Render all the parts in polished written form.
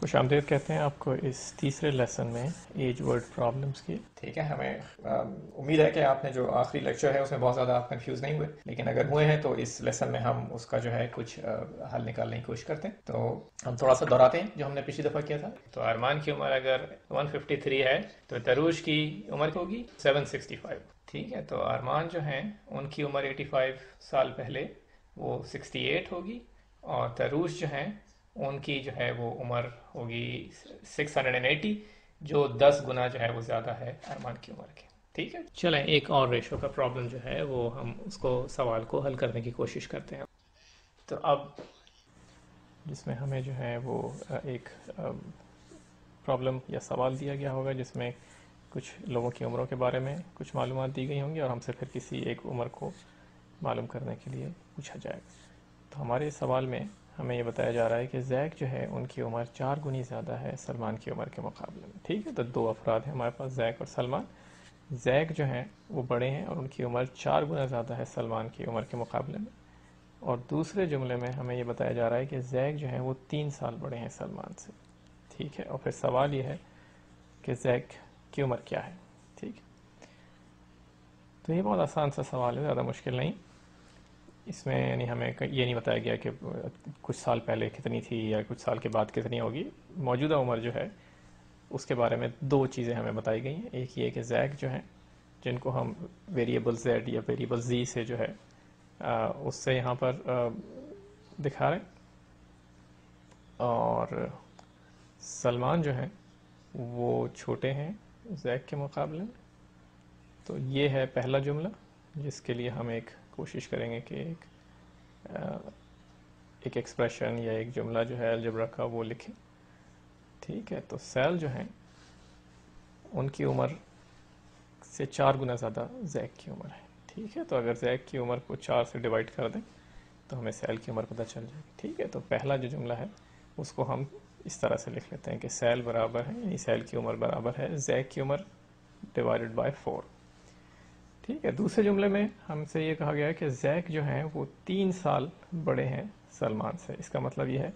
खुशामदीद कहते हैं आपको इस तीसरे लेसन में एज वर्ड प्रॉब्लम्स की। ठीक है। हमें उम्मीद है कि आपने जो आखिरी लेक्चर है उसमें बहुत ज़्यादा आप कंफ्यूज नहीं हुए, लेकिन अगर हुए हैं तो इस लेसन में हम उसका जो है कुछ हल निकालने की कोशिश करते हैं। तो हम थोड़ा सा दोहराते हैं जो हमने पिछली दफ़ा किया था। तो अरमान की उम्र अगर 153 है तो तरूश की उम्र होगी 765। ठीक है, तो अरमान जो हैं उनकी उम्र 85 साल पहले वो 68 होगी, और तरूश जो हैं उनकी जो है वो उम्र होगी 680, जो 10 गुना जो है वो ज़्यादा है अरमान की उम्र के। ठीक है, चलें एक और रेशो का प्रॉब्लम जो है वो हम उसको सवाल को हल करने की कोशिश करते हैं। तो अब जिसमें हमें जो है वो एक प्रॉब्लम या सवाल दिया गया होगा जिसमें कुछ लोगों की उम्रों के बारे में कुछ मालूमात दी गई होंगी और हमसे फिर किसी एक उम्र को मालूम करने के लिए पूछा जाएगा। तो हमारे इस सवाल में हमें ये बताया जा रहा है कि जैक जो है उनकी उम्र 4 गुनी ज़्यादा है सलमान की उम्र के मुकाबले में। ठीक है, तो दो अफराद हैं हमारे पास, जैक और सलमान। जैक जो हैं वो बड़े हैं और उनकी उम्र 4 गुना ज़्यादा है सलमान की उम्र के मुकाबले में। और दूसरे जुमले में हमें ये बताया जा रहा है कि जैक जो है वो 3 साल बड़े हैं सलमान से। ठीक है, और फिर सवाल ये है कि जैक की उम्र क्या है। ठीक है, तो ये बहुत आसान सा सवाल है, ज़्यादा मुश्किल नहीं। इसमें यानी हमें ये नहीं बताया गया कि कुछ साल पहले कितनी थी या कुछ साल के बाद कितनी होगी। मौजूदा उम्र जो है उसके बारे में दो चीज़ें हमें बताई गई हैं। एक ये कि जैक जो है जिनको हम वेरिएबल जेड या वेरिएबल जी से जो है उससे यहाँ पर दिखा रहे हैं, और सलमान जो है वो छोटे हैं जैक के मुकाबले में। तो ये है पहला जुमला जिसके लिए हम एक कोशिश करेंगे कि एक एक्सप्रेशन या एक जुमला जो है अलजबरा का वो लिखें। ठीक है, तो सेल जो है उनकी उम्र से 4 गुना ज़्यादा जैक की उम्र है। ठीक है, तो अगर जैक की उम्र को 4 से डिवाइड कर दें तो हमें सेल की उम्र पता चल जाएगी। ठीक है, तो पहला जो जुमला है उसको हम इस तरह से लिख लेते हैं कि सेल बराबर है, यानी सेल की उम्र बराबर है जैक की उम्र डिवाइडेड बाय 4। ठीक है, दूसरे जुमले में हमसे ये कहा गया है कि जैक जो हैं वो 3 साल बड़े हैं सलमान से। इसका मतलब ये है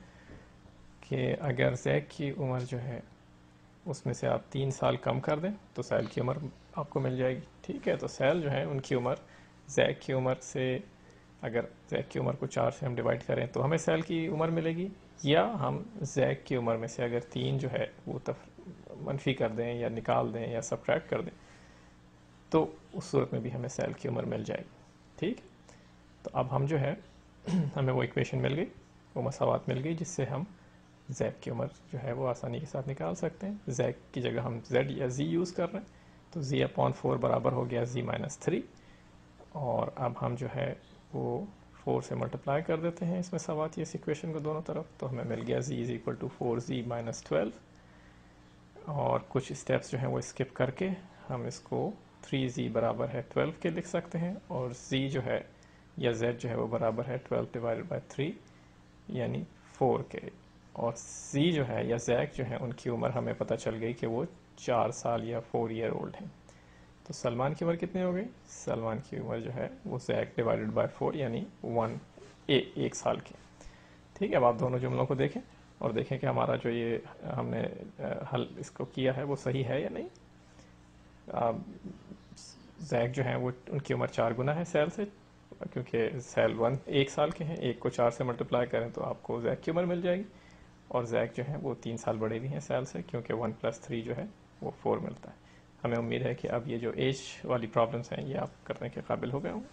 कि अगर जैक की उम्र जो है उसमें से आप 3 साल कम कर दें तो सेल की उम्र आपको मिल जाएगी। ठीक है, तो सेल जो है उनकी उम्र जैक की उम्र से, अगर जैक की उम्र को 4 से हम डिवाइड करें तो हमें सेल की उम्र मिलेगी, या हम जैक की उम्र में से अगर 3 जो है वो मनफी कर दें या निकाल दें या सब्ट्रैक्ट कर दें तो उस सूरत में भी हमें सेल की उम्र मिल जाएगी। ठीक, तो अब हम जो है हमें वो इक्वेशन मिल गई, वो मसावात मिल गई, जिससे हम जैक की उम्र जो है वो आसानी के साथ निकाल सकते हैं। जैक की जगह हम जेड या जी यूज़ कर रहे हैं, तो जी अपॉन 4 बराबर हो गया जी माइनस 3। और अब हम जो है वो 4 से मल्टीप्लाई कर देते हैं इसमें सवात इस इक्वेशन को दोनों तरफ, तो हमें मिल गया G is equal to 4 G minus 12। और कुछ स्टेप्स जो हैं वो स्किप करके हम इसको 3 जी बराबर है 12 के लिख सकते हैं, और जी जो है या z जो है वो बराबर है 12 डिवाइडेड बाई 3 यानी 4 के। और z जो है या जैक जो है उनकी उम्र हमें पता चल गई कि वो 4 साल या 4 ईयर ओल्ड हैं। तो सलमान की उम्र कितनी हो गई? सलमान की उम्र जो है वो जैक डिवाइडेड बाई 4 यानी 1 साल की। ठीक है, अब आप दोनों जुमलों को देखें और देखें कि हमारा जो ये हमने हल इसको किया है वो सही है या नहीं। जैक जो है वो उनकी उम्र 4 गुना है सेल से, क्योंकि सेल 1 साल के हैं, 1 को 4 से मल्टीप्लाई करें तो आपको जैक की उम्र मिल जाएगी। और जैक जो है वो 3 साल बड़े भी हैं सेल से, क्योंकि 1 + 3 जो है वो 4 मिलता है। हमें उम्मीद है कि अब ये जो एज वाली प्रॉब्लम्स हैं ये आप करने के काबिल हो गए होंगे।